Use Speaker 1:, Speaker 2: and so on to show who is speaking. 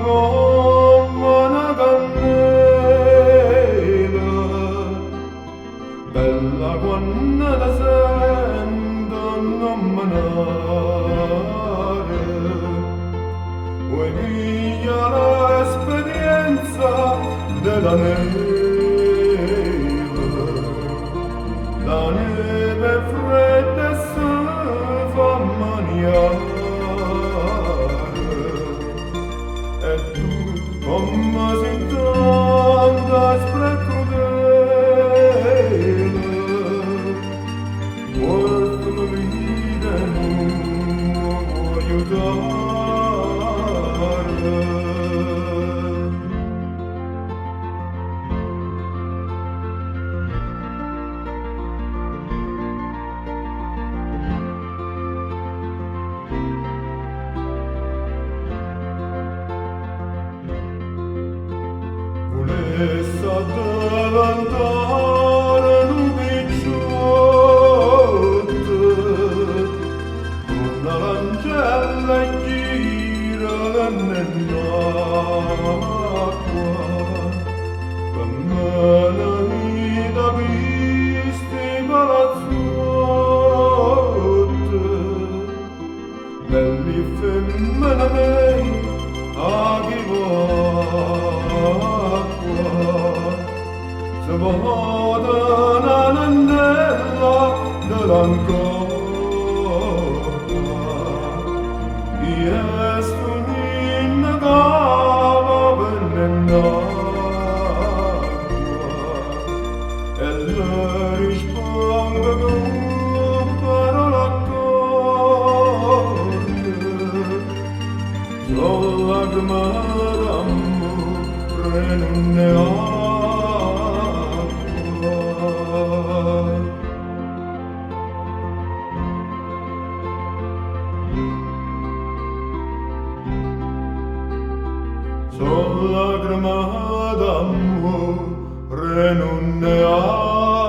Speaker 1: come una candela, bella quando la sento non menare, vuoi via l'esperienza della la neve fredda si fa maniare. E tu, come si tanta crudele, portami vita e non vuoi aiutare. Volesse addiventare un picciotto, una lancella gira nell'acqua, per me la vita visti palazzotti, belli femmine mei, a chi se vada nell'anella dell'ancora, io sto in cava nell'acqua, e le risponde con parole accorte, sono lacrime d'amore non ne ho. Sono lacrime d'amore non ne ha.